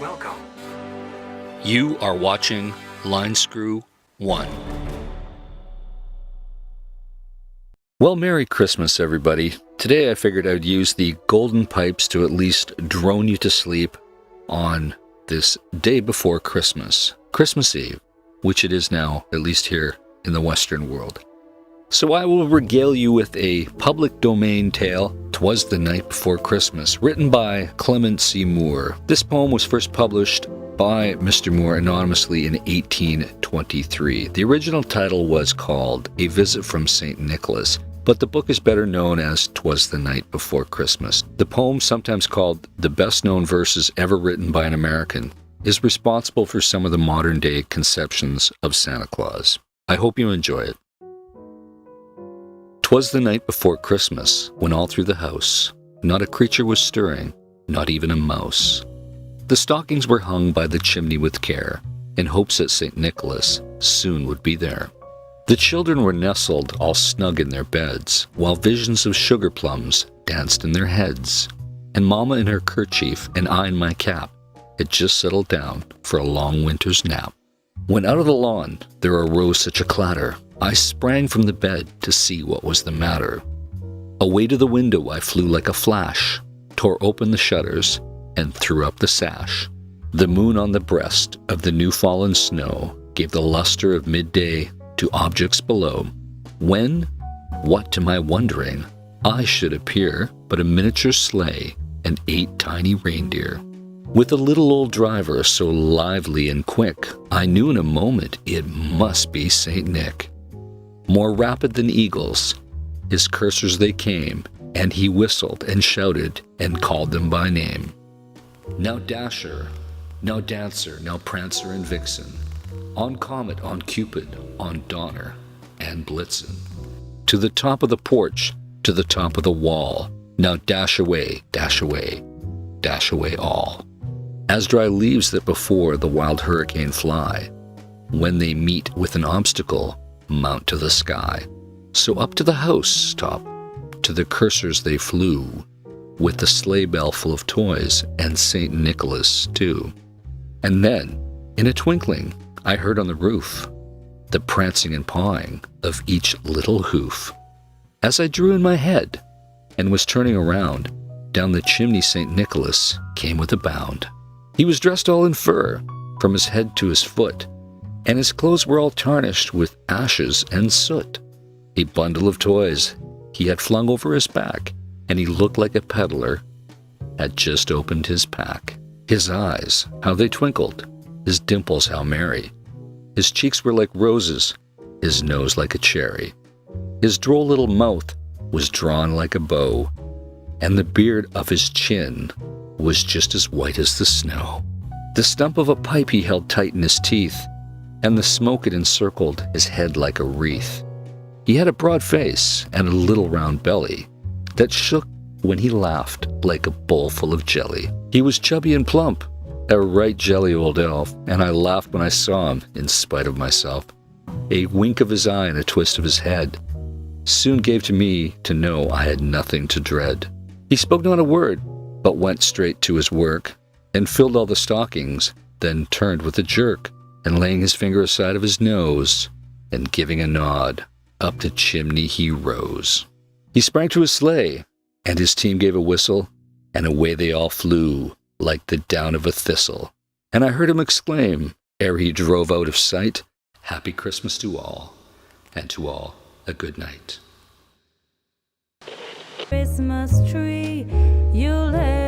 Welcome. You are watching Line Screw 1. Well, Merry Christmas, everybody. Today I figured I'd use the golden pipes to at least drone you to sleep on this day before Christmas, Christmas Eve, which it is now, at least here in the Western world. So I will regale you with a public domain tale, Twas the Night Before Christmas, written by Clement C. This poem was first published by Mr. Moore anonymously in 1823. The original title was called A Visit from St. Nicholas, but the book is better known as Twas the Night Before Christmas. The poem, sometimes called the best-known verses ever written by an American, is responsible for some of the modern-day conceptions of Santa Claus. I hope you enjoy it. 'Twas the night before Christmas, when all through the house not a creature was stirring, not even a mouse. The stockings were hung by the chimney with care, in hopes that St. Nicholas soon would be there. The children were nestled all snug in their beds, while visions of sugar plums danced in their heads. And Mama in her kerchief and I in my cap had just settled down for a long winter's nap. When out of the lawn there arose such a clatter, I sprang from the bed to see what was the matter. Away to the window I flew like a flash, tore open the shutters, and threw up the sash. The moon on the breast of the new-fallen snow gave the luster of midday to objects below, when, what to my wondering, I should appear but a miniature sleigh and 8 tiny reindeer. With a little old driver so lively and quick, I knew in a moment it must be St. Nick. More rapid than eagles, his coursers they came, and he whistled and shouted and called them by name. Now Dasher, now Dancer, now Prancer and Vixen, on Comet, on Cupid, on Donner, and Blitzen. To the top of the porch, to the top of the wall, now dash away, dash away, dash away all. As dry leaves that before the wild hurricane fly, when they meet with an obstacle, mount to the sky. So up to the house top, to the coursers they flew, with the sleigh bell full of toys, and St. Nicholas too. And then, in a twinkling, I heard on the roof the prancing and pawing of each little hoof. As I drew in my head and was turning around, down the chimney St. Nicholas came with a bound. He was dressed all in fur, from his head to his foot, and his clothes were all tarnished with ashes and soot. A bundle of toys he had flung over his back, and he looked like a peddler had just opened his pack. His eyes, how they twinkled, his dimples how merry. His cheeks were like roses, his nose like a cherry. His droll little mouth was drawn like a bow, and the beard of his chin was just as white as the snow. The stump of a pipe he held tight in his teeth, and the smoke it encircled his head like a wreath. He had a broad face and a little round belly that shook when he laughed like a bowl full of jelly. He was chubby and plump, a right jelly old elf, and I laughed when I saw him, in spite of myself. A wink of his eye and a twist of his head soon gave to me to know I had nothing to dread. He spoke not a word, but went straight to his work, and filled all the stockings, then turned with a jerk, and laying his finger aside of his nose, and giving a nod, up the chimney he rose. He sprang to his sleigh, and his team gave a whistle, and away they all flew, like the down of a thistle. And I heard him exclaim, ere he drove out of sight, Happy Christmas to all, and to all a good night. Christmas tree, you'll have